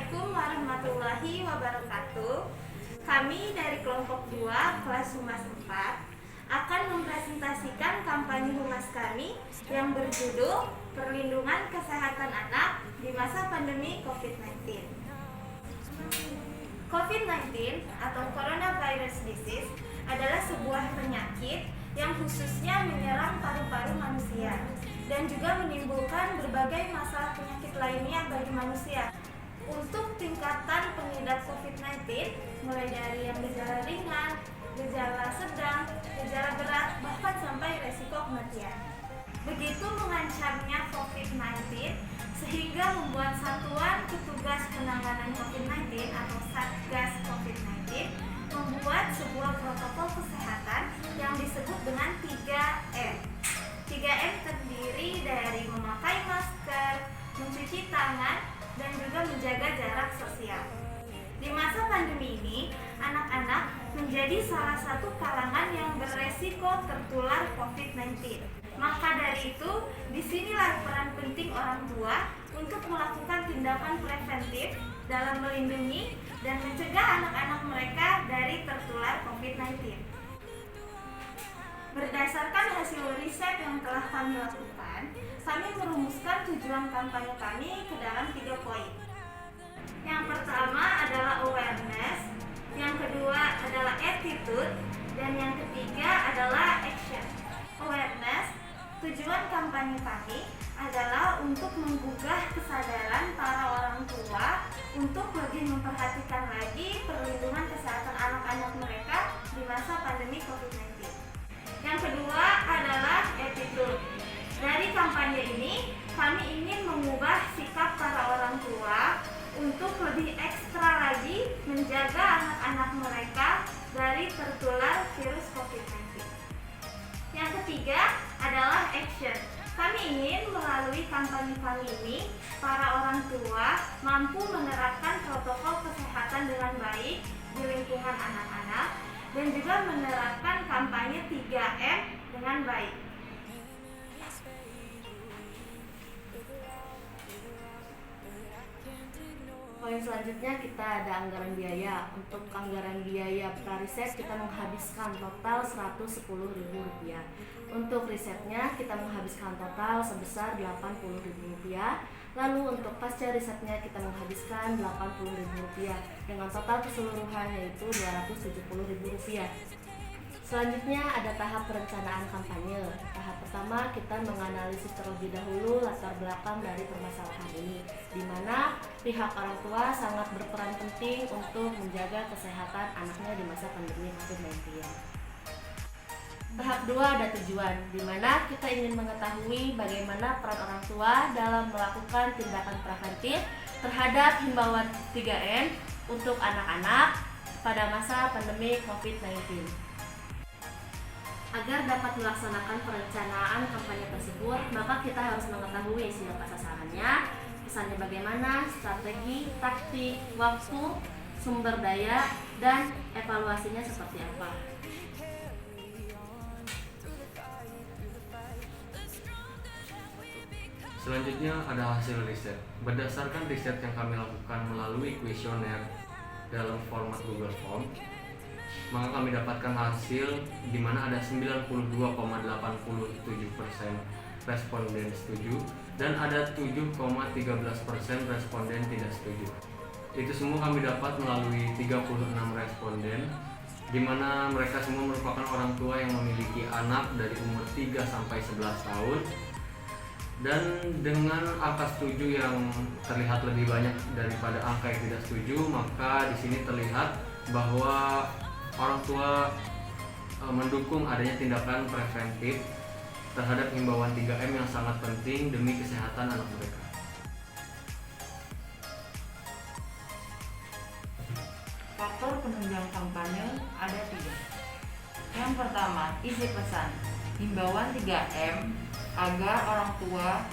Assalamualaikum warahmatullahi wabarakatuh. Kami dari kelompok 2 kelas Humas 4 akan mempresentasikan kampanye Humas kami yang berjudul Perlindungan Kesehatan Anak di Masa Pandemi COVID-19. COVID-19 atau Coronavirus Disease adalah sebuah penyakit yang khususnya menyerang paru-paru manusia dan juga menimbulkan berbagai masalah penyakit lainnya bagi manusia. Untuk tingkatan pengidap COVID-19, mulai dari yang gejala ringan, gejala sedang, gejala berat, bahkan sampai resiko kematian. Begitu mengancamnya COVID-19, sehingga membuat Satuan Petugas Penanganan COVID-19 atau Satgas COVID-19 membuat sebuah protokol kesehatan yang disebut dengan 3M. 3M terdiri dari memakai masker, mencuci tangan, dan juga menjaga jarak sosial. Di masa pandemi ini, anak-anak menjadi salah satu kalangan yang beresiko tertular COVID-19. Maka dari itu, disinilah peran penting orang tua untuk melakukan tindakan preventif dalam melindungi dan mencegah anak-anak mereka dari tertular COVID-19. Berdasarkan hasil riset yang telah kami lakukan, kami merumuskan tujuan kampanye kami ke dalam 3 poin. Yang pertama adalah awareness, yang kedua adalah attitude, dan yang ketiga adalah action. Awareness, tujuan kampanye kami adalah untuk menggugah kesadaran para orang tua untuk lebih memperhatikan lagi perlindungan kesehatan anak-anak mereka di masa pandemi COVID-19. Yang kedua adalah attitude. Dari kampanye ini, kami ingin mengubah sikap para orang tua untuk lebih ekstra lagi menjaga anak-anak mereka dari tertular virus COVID-19. Yang ketiga adalah action. Kami ingin melalui kampanye kami ini, para orang tua mampu menerapkan protokol kesehatan dengan baik di lingkungan anak-anak dan juga menerapkan kampanye 3M dengan baik. Poin selanjutnya kita ada anggaran biaya. Untuk anggaran biaya prariset kita menghabiskan total Rp110.000. Untuk risetnya kita menghabiskan total sebesar Rp80.000. Lalu untuk pasca risetnya kita menghabiskan Rp80.000 dengan total keseluruhan yaitu Rp270.000. Selanjutnya ada tahap perencanaan kampanye. Tahap pertama kita menganalisis terlebih dahulu latar belakang dari permasalahan ini, di mana pihak orang tua sangat berperan penting untuk menjaga kesehatan anaknya di masa pandemi COVID-19. Tahap 2 ada tujuan, di mana kita ingin mengetahui bagaimana peran orang tua dalam melakukan tindakan preventif terhadap himbauan 3M untuk anak-anak pada masa pandemi COVID-19. Agar dapat melaksanakan perencanaan kampanye tersebut, maka kita harus mengetahui siapa sasarannya, pesannya bagaimana, strategi, taktik, waktu, sumber daya, dan evaluasinya seperti apa. Selanjutnya ada hasil riset. Berdasarkan riset yang kami lakukan melalui kuesioner dalam format Google Form, maka kami dapatkan hasil di mana ada 92,87% responden setuju dan ada 7,13% responden tidak setuju. Itu semua kami dapat melalui 36 responden, di mana mereka semua merupakan orang tua yang memiliki anak dari umur 3 sampai 11 tahun. Dan dengan angka setuju yang terlihat lebih banyak daripada angka yang tidak setuju, maka di sini terlihat bahwa orang tua mendukung adanya tindakan preventif terhadap himbauan 3M yang sangat penting demi kesehatan anak mereka. Faktor penunjang kampanye ada 3. Yang pertama, isi pesan. Himbauan 3M agar orang tua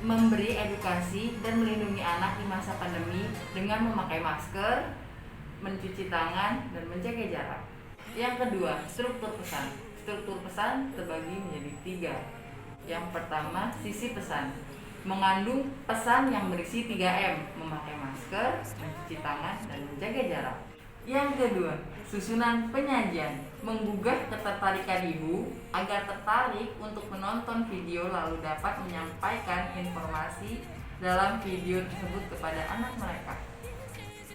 memberi edukasi dan melindungi anak di masa pandemi dengan memakai masker, mencuci tangan, dan menjaga jarak. Yang kedua, struktur pesan. Struktur pesan terbagi menjadi 3. Yang pertama, sisi pesan. Mengandung pesan yang berisi 3M, memakai masker. masker, mencuci tangan, dan menjaga jarak. Yang kedua, susunan penyajian menggugah ketertarikan ibu agar tertarik untuk menonton video lalu dapat menyampaikan informasi dalam video tersebut kepada anak mereka.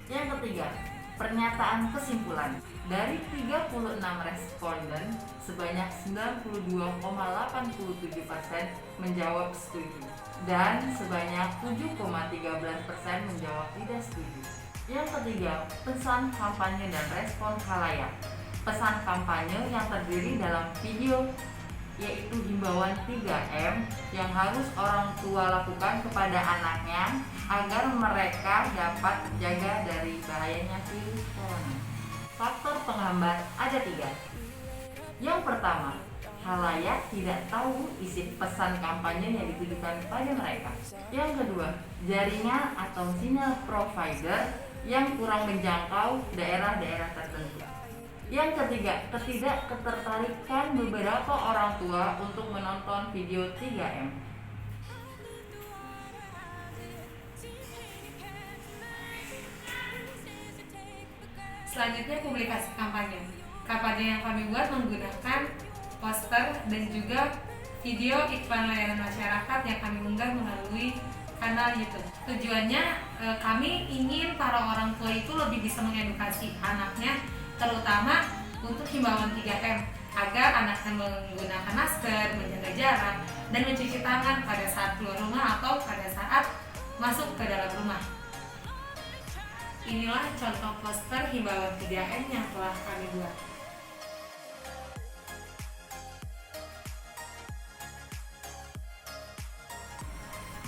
Yang ketiga, pernyataan kesimpulan. Dari 36 responden, sebanyak 92,87% menjawab setuju dan sebanyak 7,13% menjawab tidak setuju. Yang ketiga, pesan kampanye dan respon khalayak. Pesan kampanye yang terdiri dalam video yaitu himbauan 3M yang harus orang tua lakukan kepada anaknya agar mereka dapat terjaga dari bahayanya virus corona. Faktor penghambat ada 3. Yang pertama, khalayak tidak tahu isi pesan kampanye yang ditujukan pada mereka. Yang kedua, jaringan atau sinyal provider yang kurang menjangkau daerah-daerah tertentu. Yang ketiga, ketidakketertarikan beberapa orang tua untuk menonton video 3M. Selanjutnya, publikasi kampanye. Kampanye yang kami buat menggunakan poster dan juga video iklan layanan masyarakat yang kami unggah melalui kanal YouTube. Tujuannya kami ingin para orang tua itu lebih bisa mengedukasi anaknya, terutama untuk himbauan 3M agar anaknya menggunakan masker, menjaga jarak, dan mencuci tangan pada saat keluar rumah atau pada saat masuk ke dalam rumah. Inilah contoh poster himbauan 3M yang telah kami buat.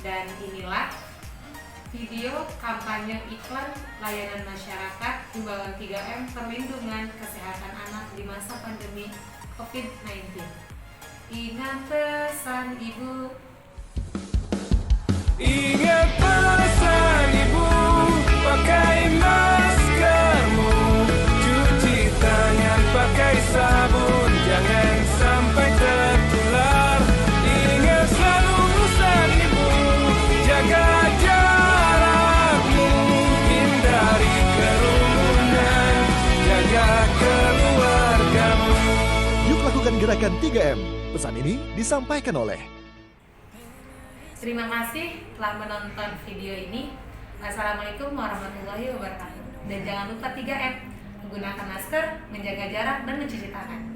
Dan inilah video kampanye iklan layanan masyarakat himbauan 3M perlindungan kesehatan anak di masa pandemi COVID-19. Ingat pesan ibu. Ingat pesan ibu, pakai maskermu, cuci tangan pakai sabun, jangan sampai tertular. Ingat selalu pesan ibu, jaga jarakmu, hindari kerumunan, jaga keluargamu. Yuk lakukan gerakan 3M. Pesan ini disampaikan oleh Terima kasih telah menonton video ini. Assalamualaikum warahmatullahi wabarakatuh. Dan jangan lupa 3M, menggunakan masker, menjaga jarak, dan mencuci tangan.